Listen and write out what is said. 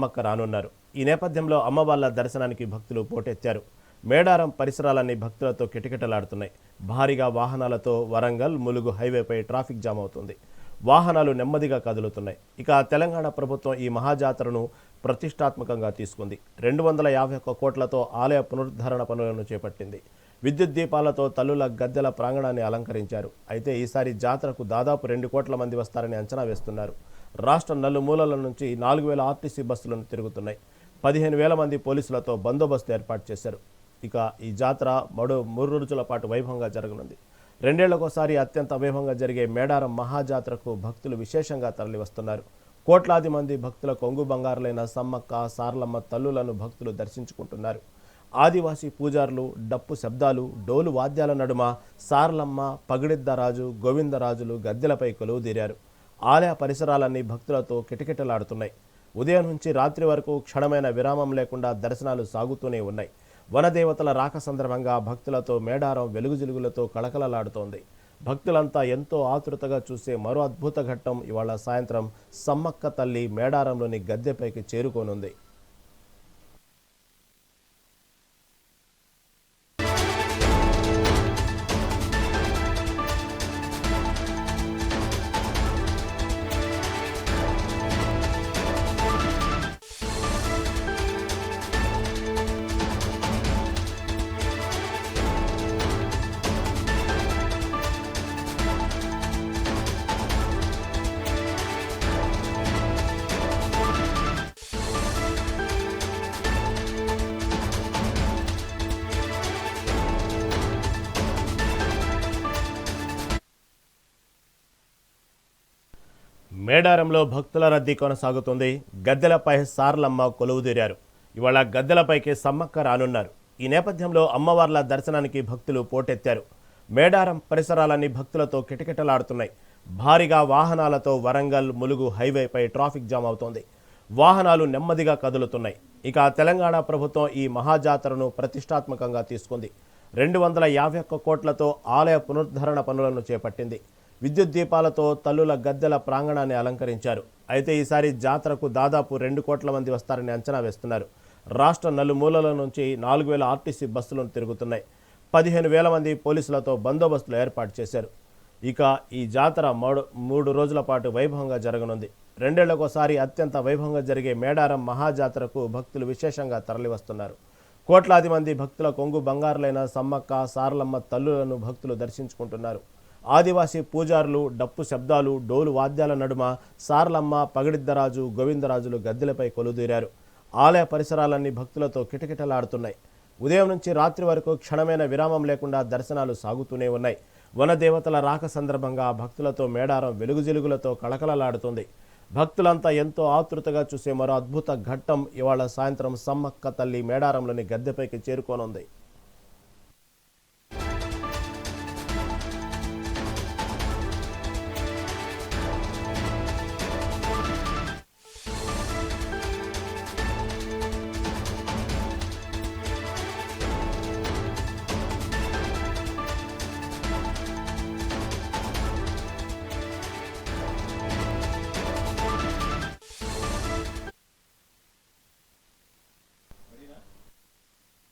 సమ్మక్క రానున్నారు. ఈ నేపథ్యంలో అమ్మవార్ల దర్శనానికి భక్తులు పోటెత్తారు. మేడారం పరిసరాలన్నీ భక్తులతో కిటకిటలాడుతున్నాయి. భారీగా వాహనాలతో వరంగల్ ములుగు హైవేపై ట్రాఫిక్ జామ్ అవుతుంది. వాహనాలు నెమ్మదిగా కదులుతున్నాయి. ఇక తెలంగాణ ప్రభుత్వం ఈ మహాజాతరను ప్రతిష్టాత్మకంగా తీసుకుంది. 251 కోట్లతో ఆలయ పునరుద్ధరణ పనులను చేపట్టింది. విద్యుత్ దీపాలతో తల్లుల గద్దెల ప్రాంగణాన్ని అలంకరించారు. అయితే ఈసారి జాతరకు దాదాపు 2 కోట్ల మంది వస్తారని అంచనా వేస్తున్నారు. రాష్ట్ర నలుమూలల నుంచి 4000 ఆర్టీసీ బస్సులను తిరుగుతున్నాయి. 15,000 మంది పోలీసులతో బందోబస్తు ఏర్పాటు చేశారు. ఇక ఈ జాతర 3 రోజుల పాటు వైభవంగా జరగనుంది. 2 ఏళ్లకోసారి అత్యంత వైభవంగా జరిగే మేడారం మహాజాతరకు భక్తులు విశేషంగా తరలివస్తున్నారు. కోట్లాది మంది భక్తుల కొంగు బంగారులైన సమ్మక్క సారలమ్మ తల్లులను భక్తులు దర్శించుకుంటున్నారు. ఆదివాసీ పూజారులు డప్పు శబ్దాలు డోలు వాద్యాల నడుమ సారలమ్మ పగిడిద్దరాజు గోవిందరాజులు గద్దెలపై కొలువుదీరారు. ఆలయ పరిసరాలన్నీ భక్తులతో కిటకిటలాడుతున్నాయి. ఉదయం నుంచి రాత్రి వరకు క్షణమైన విరామం లేకుండా దర్శనాలు సాగుతూనే ఉన్నాయి. వనదేవతల రాక సందర్భంగా భక్తులతో మేడారం వెలుగుజిలుగులతో కళకళలాడుతోంది. భక్తులంతా ఎంతో ఆతృతగా చూసే మరో అద్భుత ఘట్టం ఇవాళ సాయంత్రం సమ్మక్క తల్లి మేడారంలోని గద్దెపైకి చేరుకోనుంది. మేడారంలో భక్తుల రద్దీ కొనసాగుతుంది. గద్దెలపై సారలమ్మ కొలువుదీరారు. ఇవాళ గద్దెలపైకి సమ్మక్క రానున్నారు. ఈ నేపథ్యంలో అమ్మవార్ల దర్శనానికి భక్తులు పోటెత్తారు. మేడారం పరిసరాలన్నీ భక్తులతో కిటకిటలాడుతున్నాయి. భారీగా వాహనాలతో వరంగల్ ములుగు హైవేపై ట్రాఫిక్ జామ్ అవుతోంది. వాహనాలు నెమ్మదిగా కదులుతున్నాయి. ఇక తెలంగాణ ప్రభుత్వం ఈ మహాజాతరను ప్రతిష్టాత్మకంగా తీసుకుంది. 251 కోట్లతో ఆలయ పునరుద్ధరణ పనులను చేపట్టింది. విద్యుత్ దీపాలతో తల్లుల గద్దెల ప్రాంగణాన్ని అలంకరించారు. అయితే ఈసారి జాతరకు దాదాపు 2 కోట్ల మంది వస్తారని అంచనా వేస్తున్నారు. రాష్ట్ర నలుమూలల నుంచి 4000 ఆర్టీసీ బస్సులను తిరుగుతున్నాయి. 15,000 మంది పోలీసులతో బందోబస్తులు ఏర్పాటు చేశారు. ఇక ఈ జాతర 3 రోజుల పాటు వైభవంగా జరగనుంది. 2 ఏళ్లకోసారి అత్యంత వైభవంగా జరిగే మేడారం మహాజాతరకు భక్తులు విశేషంగా తరలివస్తున్నారు. కోట్లాది మంది భక్తుల కొంగు బంగారులైన సమ్మక్క సారలమ్మ తల్లులను భక్తులు దర్శించుకుంటున్నారు. ఆదివాసీ పూజారులు డప్పు శబ్దాలు డోలు వాద్యాల నడుమ సారలమ్మ పగిడిద్దరాజు గోవిందరాజులు గద్దెలపై కొలువుదీరారు. ఆలయ పరిసరాలన్నీ భక్తులతో కిటకిటలాడుతున్నాయి. ఉదయం నుంచి రాత్రి వరకు క్షణమైన విరామం లేకుండా దర్శనాలు సాగుతూనే ఉన్నాయి. వనదేవతల రాక సందర్భంగా భక్తులతో మేడారం వెలుగుజిలుగులతో కళకళలాడుతుంది. భక్తులంతా ఎంతో ఆతృతగా చూసే మరో అద్భుత ఘట్టం ఇవాళ సాయంత్రం సమ్మక్క తల్లి మేడారంలోని గద్దెపైకి చేరుకోనుంది.